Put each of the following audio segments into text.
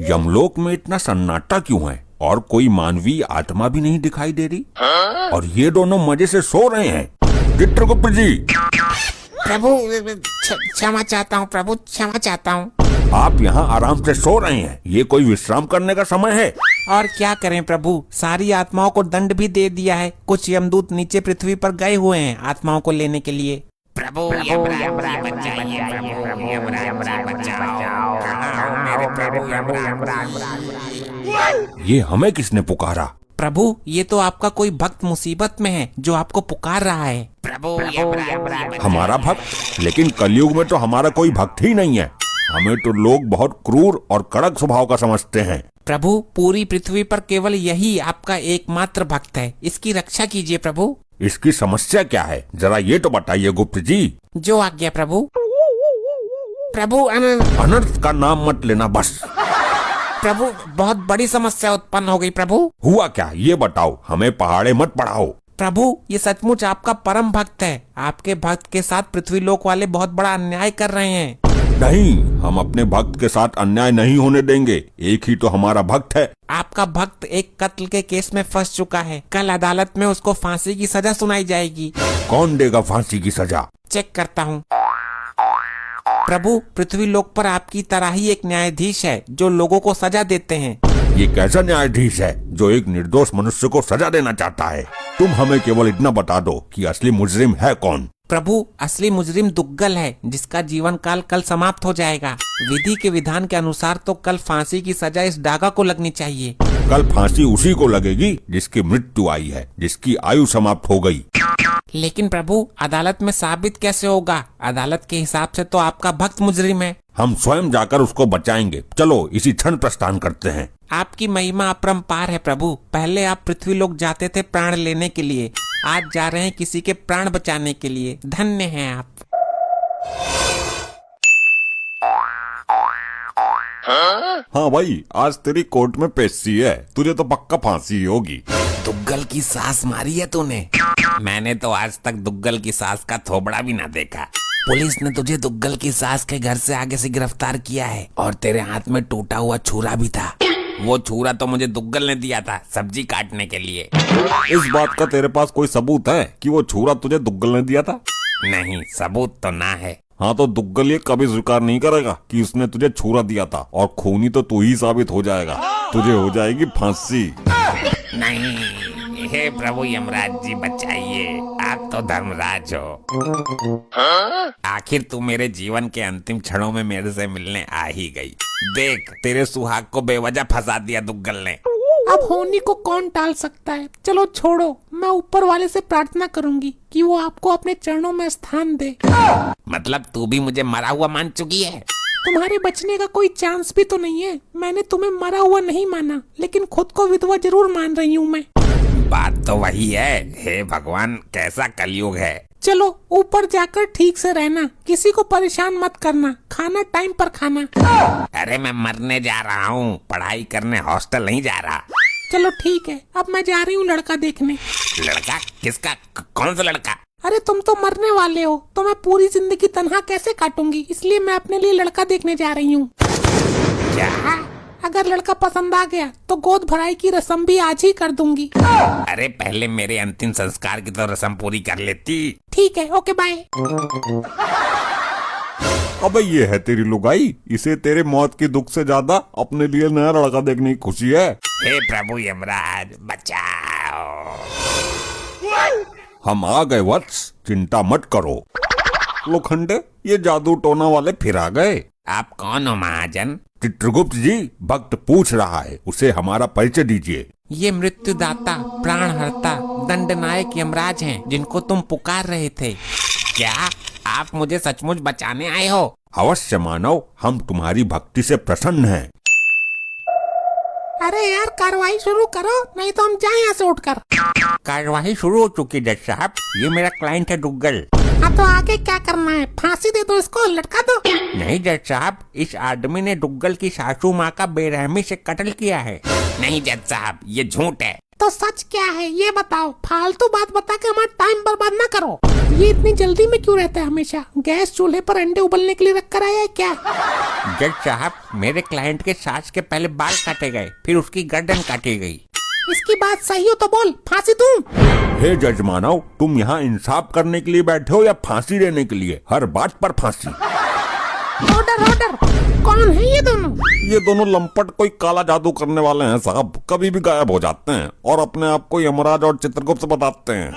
यमलोक में इतना सन्नाटा क्यों है और कोई मानवीय आत्मा भी नहीं दिखाई दे रही? और ये दोनों मजे से सो रहे हैं। चित्रगुप्त जी, प्रभु क्षमा चाहता हूँ प्रभु, क्षमा चाहता हूँ। आप यहाँ आराम से सो रहे हैं, ये कोई विश्राम करने का समय है? और क्या करें प्रभु, सारी आत्माओं को दंड भी दे दिया है। कुछ यमदूत नीचे पृथ्वी पर गए हुए हैं आत्माओं को लेने के लिए। प्रभु ये हमें किसने पुकारा? प्रभु, ये तो आपका कोई भक्त मुसीबत में है जो आपको पुकार रहा है। प्रभु हमारा भक्त? लेकिन कलयुग में तो हमारा कोई भक्त ही नहीं है। हमें तो लोग बहुत क्रूर और कड़क स्वभाव का समझते हैं। प्रभु, पूरी पृथ्वी पर केवल यही आपका एकमात्र भक्त है, इसकी रक्षा कीजिए प्रभु। इसकी समस्या क्या है, जरा ये तो बताइए गुप्त जी। जो आज्ञा प्रभु। प्रभु अनर्थ का नाम मत लेना बस। प्रभु, बहुत बड़ी समस्या उत्पन्न हो गई प्रभु। हुआ क्या, ये बताओ, हमें पहाड़े मत पढ़ाओ। प्रभु, ये सचमुच आपका परम भक्त है। आपके भक्त के साथ पृथ्वी लोक वाले बहुत बड़ा अन्याय कर रहे हैं। नहीं, हम अपने भक्त के साथ अन्याय नहीं होने देंगे। एक ही तो हमारा भक्त है। आपका भक्त एक कत्ल के केस में फंस चुका है। कल अदालत में उसको फांसी की सजा सुनाई जाएगी। कौन देगा फांसी की सजा? चेक करता हूँ। प्रभु, पृथ्वी लोक पर आपकी तरह ही एक न्यायाधीश है जो लोगों को सजा देते हैं। ये कैसा न्यायाधीश है जो एक निर्दोष मनुष्य को सजा देना चाहता है? तुम हमें केवल इतना बता दो कि असली मुजरिम है कौन? प्रभु, असली मुजरिम दुग्गल है जिसका जीवन काल कल समाप्त हो जाएगा। विधि के विधान के अनुसार तो कल फांसी की सजा इस डागा को लगनी चाहिए। कल फांसी उसी को लगेगी जिसकी मृत्यु आई है, जिसकी आयु समाप्त हो गई। लेकिन प्रभु, अदालत में साबित कैसे होगा? अदालत के हिसाब से तो आपका भक्त मुजरिम है। हम स्वयं जाकर उसको बचाएंगे। चलो इसी क्षण प्रस्थान करते हैं। आपकी महिमा अपरंपार है प्रभु। पहले आप पृथ्वी लोक जाते थे प्राण लेने के लिए, आज जा रहे हैं किसी के प्राण बचाने के लिए। धन्य हैं आप। हाँ भाई, आज तेरी कोर्ट में पेशी है, तुझे तो पक्का फांसी होगी। दुग्गल की सास मारी है तूने? मैंने तो आज तक दुग्गल की सास का थोबड़ा भी ना देखा। पुलिस ने तुझे दुग्गल की सास के घर से आगे से गिरफ्तार किया है और तेरे हाथ में टूटा हुआ छुरा भी था। वो छुरा तो मुझे दुग्गल ने दिया था सब्जी काटने के लिए। इस बात का तेरे पास कोई सबूत है कि वो छुरा तुझे दुग्गल ने दिया था? नहीं, सबूत तो ना है। हाँ, तो दुग्गल ये कभी स्वीकार नहीं करेगा कि उसने तुझे छुरा दिया था, और खूनी तो तू ही साबित हो जाएगा। तुझे हो जाएगी फांसी। नहीं, हे प्रभु यमराज जी बचाइए, आप तो धर्मराज हो। आखिर तू मेरे जीवन के अंतिम क्षणों में मेरे से मिलने आ ही गई। देख, तेरे सुहाग को बेवजह फंसा दिया दुग्गल ने। अब होनी को कौन टाल सकता है? चलो छोड़ो, मैं ऊपर वाले से प्रार्थना करूंगी कि वो आपको अपने चरणों में स्थान दे। मतलब तू भी मुझे मरा हुआ मान चुकी है? तुम्हारे बचने का कोई चांस भी तो नहीं है। मैंने तुम्हें मरा हुआ नहीं माना, लेकिन खुद को विधवा जरूर मान रही हूँ मैं। बात तो वही है। हे भगवान, कैसा कलयुग है। चलो ऊपर जाकर ठीक से रहना, किसी को परेशान मत करना, खाना टाइम पर खाना। अरे मैं मरने जा रहा हूँ, पढ़ाई करने हॉस्टल नहीं जा रहा। चलो ठीक है, अब मैं जा रही हूँ लड़का देखने। लड़का? किसका? कौन सा लड़का? अरे तुम तो मरने वाले हो, तो मैं पूरी जिंदगी तन्हा कैसे काटूंगी, इसलिए मैं अपने लिए लड़का देखने जा रही हूँ। क्या? अगर लड़का पसंद आ गया तो गोद भराई की रस्म भी आज ही कर दूंगी। अरे पहले मेरे अंतिम संस्कार की तो रस्म पूरी कर लेती। ठीक है, ओके बाय। अबे ये है तेरी लुगाई, इसे तेरे मौत की दुख से ज्यादा अपने लिए नया लड़का देखने की खुशी है। हे प्रभु यमराज बचाओ। हम आ गए वत्स, चिंता मत करो। लोखंडे, ये जादू टोना वाले फिर आ गए। आप कौन हो महाजन? चित्रगुप्त जी, भक्त पूछ रहा है, उसे हमारा परिचय दीजिए। ये मृत्युदाता, प्राणहर्ता, दंडनायक यमराज हैं जिनको तुम पुकार रहे थे। क्या आप मुझे सचमुच बचाने आए हो? अवश्य मानव, हम तुम्हारी भक्ति से प्रसन्न हैं। अरे यार, कार्रवाई शुरू करो, नहीं तो हम जाएं यहाँ से उठकर। कार्यवाही शुरू हो चुकी जज साहब, ये मेरा क्लाइंट है दुग्गल। हाँ तो आगे क्या करना है? फांसी दे दो इसको, लटका दो। नहीं जज साहब, इस आदमी ने दुग्गल की सासू माँ का बेरहमी से कत्ल किया है। नहीं जज साहब, ये झूठ है। तो सच क्या है ये बताओ, फालतू बात बता के हमारा टाइम बर्बाद ना करो। ये इतनी जल्दी में क्यों रहता है हमेशा? गैस चूल्हे पर अंडे उबलने के लिए रख कर आया है क्या? जज साहब, मेरे क्लाइंट के सास के पहले बाल काटे गए, फिर उसकी गर्दन काटी गई। इसकी बात सही हो तो बोल, फांसी दूं? हे जज मानव, तुम यहाँ इंसाफ करने के लिए बैठे हो या फांसी देने के लिए? हर बात पर फांसी। Order order. कौन है ये दोनों? ये दोनों लंपट कोई काला जादू करने वाले हैं साहब, कभी भी गायब हो जाते हैं और अपने आप को यमराज और चित्रगुप्त बताते हैं।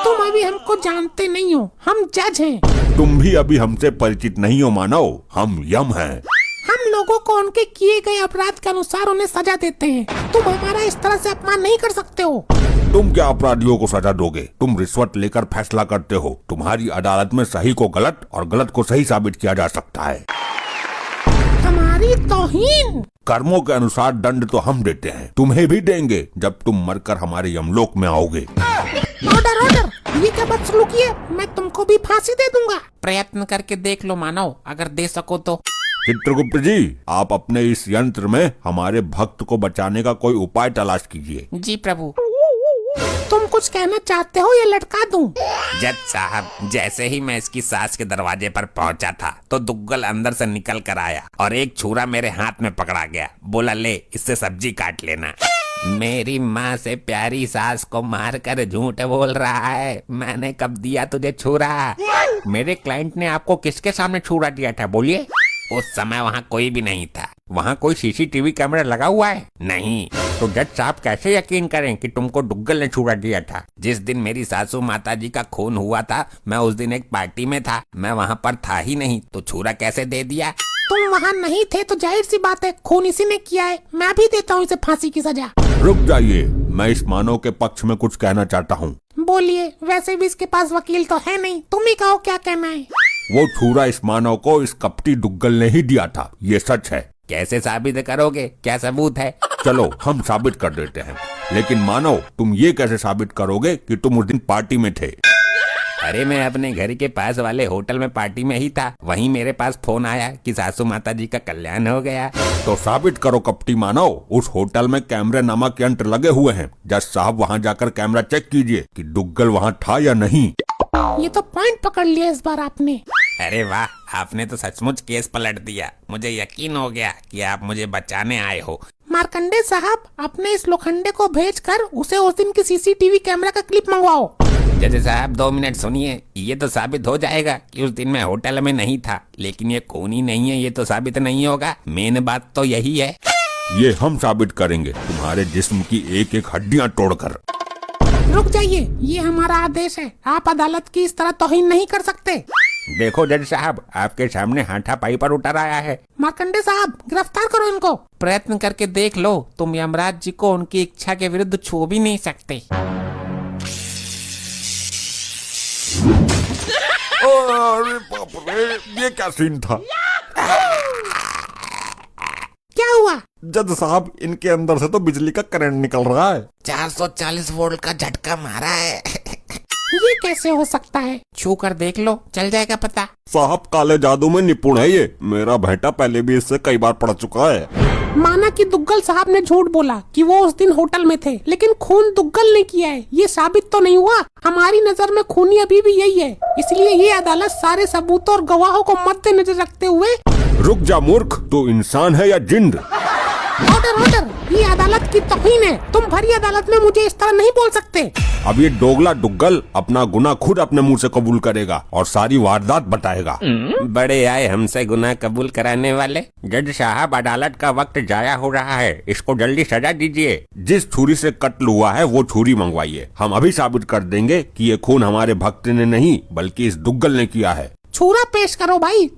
तुम अभी हमको जानते नहीं हो, हम जज हैं। तुम भी अभी हमसे परिचित नहीं हो मानव, हम यम हैं। हम लोगों को उनके किए गए अपराध के अनुसार उन्हें सजा देते हैं। तुम हमारा इस तरह से अपमान नहीं कर सकते हो। तुम क्या अपराधियों को सजा दोगे? तुम रिश्वत लेकर फैसला करते हो। तुम्हारी अदालत में सही को गलत और गलत को सही साबित किया जा सकता है। हमारी तौहीन। कर्मों के अनुसार दंड तो हम देते हैं, तुम्हें भी देंगे जब तुम मरकर हमारे यमलोक में आओगे। Order order. ये क्या बदसलूकी है? मैं तुमको भी फांसी दे दूंगा। प्रयत्न करके देख लो मानव, अगर दे सको तो। चित्रगुप्त जी, आप अपने इस यंत्र में हमारे भक्त को बचाने का कोई उपाय तलाश कीजिए। जी प्रभु। तुम कुछ कहना चाहते हो या लटका दूं? जज साहब, जैसे ही मैं इसकी सास के दरवाजे पर पहुंचा था तो दुग्गल अंदर से निकल कर आया और एक छुरा मेरे हाथ में पकड़ा गया। बोला, ले इससे सब्जी काट लेना। मेरी माँ से प्यारी सास को मारकर झूठ बोल रहा है। मैंने कब दिया तुझे छुरा? मेरे क्लाइंट ने आपको किसके सामने छुरा दिया था, बोलिए? उस समय वहाँ कोई भी नहीं था। वहाँ कोई सीसीटीवी कैमरा लगा हुआ है? नहीं। तो जज साहब कैसे यकीन करें कि तुमको दुग्गल ने छुरा दिया था? जिस दिन मेरी सासू माता जी का खून हुआ था, मैं उस दिन एक पार्टी में था, मैं वहाँ पर था ही नहीं, तो छुरा कैसे दे दिया? तुम वहाँ नहीं थे तो जाहिर सी बात है खून इसी ने किया है। मैं भी देता हूँ इसे फांसी की सजा। रुक जाइए, मैं इस मानव के पक्ष में कुछ कहना चाहता हूँ। बोलिए। वैसे भी इसके पास वकील तो है नहीं, तुम ही कहो क्या कहना है। वो छुरा इस मानव को इस कपटी दुग्गल ने ही दिया था, ये सच है। कैसे साबित करोगे? क्या सबूत है? चलो हम साबित कर देते हैं, लेकिन मानव तुम ये कैसे साबित करोगे कि तुम उस दिन पार्टी में थे? अरे मैं अपने घर के पास वाले होटल में पार्टी में ही था। वहीं मेरे पास फोन आया कि सासू माता जी का कल्याण हो गया। तो साबित करो कपटी मानव, उस होटल में कैमरे नामक यंत्र लगे हुए हैं। जज साहब वहाँ जाकर कैमरा चेक कीजिए कि दुग्गल वहाँ था या नहीं। ये तो पॉइंट पकड़ लिया इस बार आपने। अरे वाह, आपने तो सचमुच केस पलट दिया। मुझे यकीन हो गया कि आप मुझे बचाने आए हो। मार्कंडे साहब, अपने इस लोखंडे को भेजकर उसे उस दिन की सीसीटीवी कैमरा का क्लिप मंगवाओ। जज साहब 2 मिनट सुनिए। ये तो साबित हो जाएगा कि उस दिन मैं होटल में नहीं था, लेकिन ये खून ही नहीं है, ये तो साबित नहीं होगा। मेन बात तो यही है। ये हम साबित करेंगे, तुम्हारे जिस्म की एक एक हड्डियाँ तोड़कर। रुक जाइए, ये हमारा आदेश है। आप अदालत की इस तरह तौहीन नहीं कर सकते। देखो जज साहब, आपके सामने हाथापाई पर उतर आया है। मार्कंडे साहब, गिरफ्तार करो इनको। प्रयत्न करके देख लो, तुम यमराज जी को उनकी इच्छा के विरुद्ध छू भी नहीं सकते। अरे बाप रे, ये क्या सीन था? क्या हुआ? जज साहब, इनके अंदर से तो बिजली का करंट निकल रहा है। 440 वोल्ट का झटका मारा है। ये कैसे हो सकता है? छू कर देख लो, चल जाएगा पता। साहब काले जादू में निपुण है ये। मेरा बेटा पहले भी इससे कई बार पढ़ चुका है। माना कि दुग्गल साहब ने झूठ बोला कि वो उस दिन होटल में थे, लेकिन खून दुग्गल ने किया है, ये साबित तो नहीं हुआ। हमारी नजर में खूनी अभी भी यही है, इसलिए ये अदालत सारे सबूतों और गवाहों को मद्देनजर रखते हुए। रुक जा मूर्ख, तू इंसान है या जिंद? Order order. ये अदालत की तौहीन है। तुम भरी अदालत में मुझे इस तरह नहीं बोल सकते। अब ये दोगला दुग्गल अपना गुनाह खुद अपने मुंह से कबूल करेगा और सारी वारदात बताएगा। बड़े आए हमसे गुनाह कबूल कराने वाले। जज साहब, अदालत का वक्त जाया हो रहा है, इसको जल्दी सजा दीजिए। जिस छुरी से कत्ल हुआ है वो छुरी मंगवाइए। हम अभी साबित कर देंगे कि ये खून हमारे भक्त ने नहीं बल्कि इस दुग्गल ने किया है। छुरा पेश करो भाई।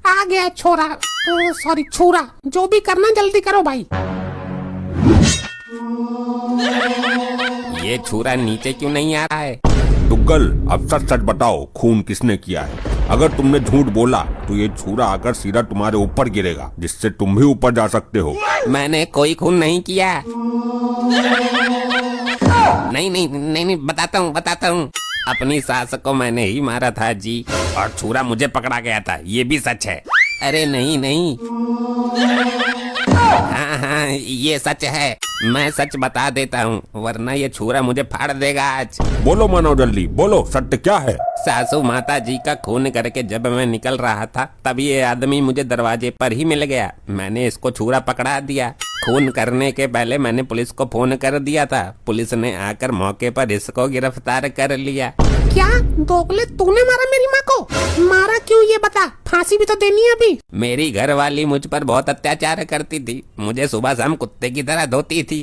आ गया छोरा, सॉरी छुरा। जो भी करना जल्दी करो भाई। ये छुरा नीचे क्यों नहीं आ रहा है? दुग्गल, अब सच सच बताओ, खून किसने किया है? अगर तुमने झूठ बोला तो ये छुरा आकर सीधा तुम्हारे ऊपर गिरेगा, जिससे तुम भी ऊपर जा सकते हो। मैंने कोई खून नहीं किया। नहीं, बताता हूँ। अपनी सास को मैंने ही मारा था जी, और छुरा मुझे पकड़ा गया था, ये भी सच है। अरे नहीं। हाँ, ये सच है, मैं सच बता देता हूँ, वरना ये छुरा मुझे फाड़ देगा आज। बोलो मानव जल्दी, बोलो सत्य क्या है? सासू माता जी का खून करके जब मैं निकल रहा था तब ये आदमी मुझे दरवाजे पर ही मिल गया। मैंने इसको छुरा पकड़ा दिया। खून करने के पहले मैंने पुलिस को फोन कर दिया था। पुलिस ने आकर मौके पर इसको गिरफ्तार कर लिया। क्या दोगले, तूने मारा मेरी माँ को? मारा क्यों ये बता, फांसी भी तो देनी है अभी। मेरी घरवाली मुझ पर बहुत अत्याचार करती थी, मुझे सुबह शाम कुत्ते की तरह धोती थी।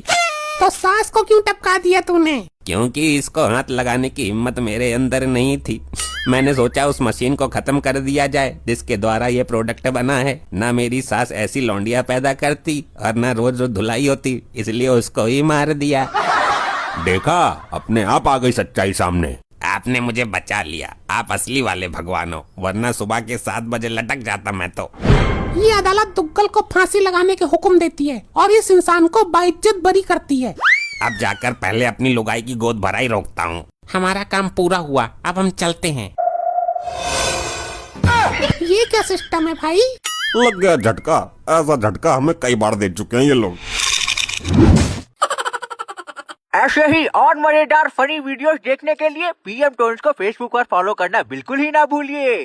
तो सास को क्यों टपका दिया तूने? क्योंकि इसको हाथ लगाने की हिम्मत मेरे अंदर नहीं थी। मैंने सोचा उस मशीन को खत्म कर दिया जाए जिसके द्वारा ये प्रोडक्ट बना है। ना मेरी सास ऐसी लौंडिया पैदा करती और ना रोज रोज धुलाई होती, इसलिए उसको ही मार दिया। देखा, अपने आप आ गई सच्चाई सामने। आपने मुझे बचा लिया, आप असली वाले भगवान हो, वरना सुबह के 7 बजे लटक जाता मैं तो। ये अदालत दुग्गल को फांसी लगाने के हुक्म देती है और इस इंसान को बाइज्जत बरी करती है। अब जाकर पहले अपनी लुगाई की गोद भराई रोकता हूँ। हमारा काम पूरा हुआ, अब हम चलते हैं। ये क्या सिस्टम है भाई? लग गया झटका। ऐसा झटका हमें कई बार दे चुके हैं ये लोग। ऐसे ही और मजेदार फनी वीडियोस देखने के लिए पीएम टोन्स को फेसबुक पर फॉलो करना बिल्कुल ही ना भूलिए।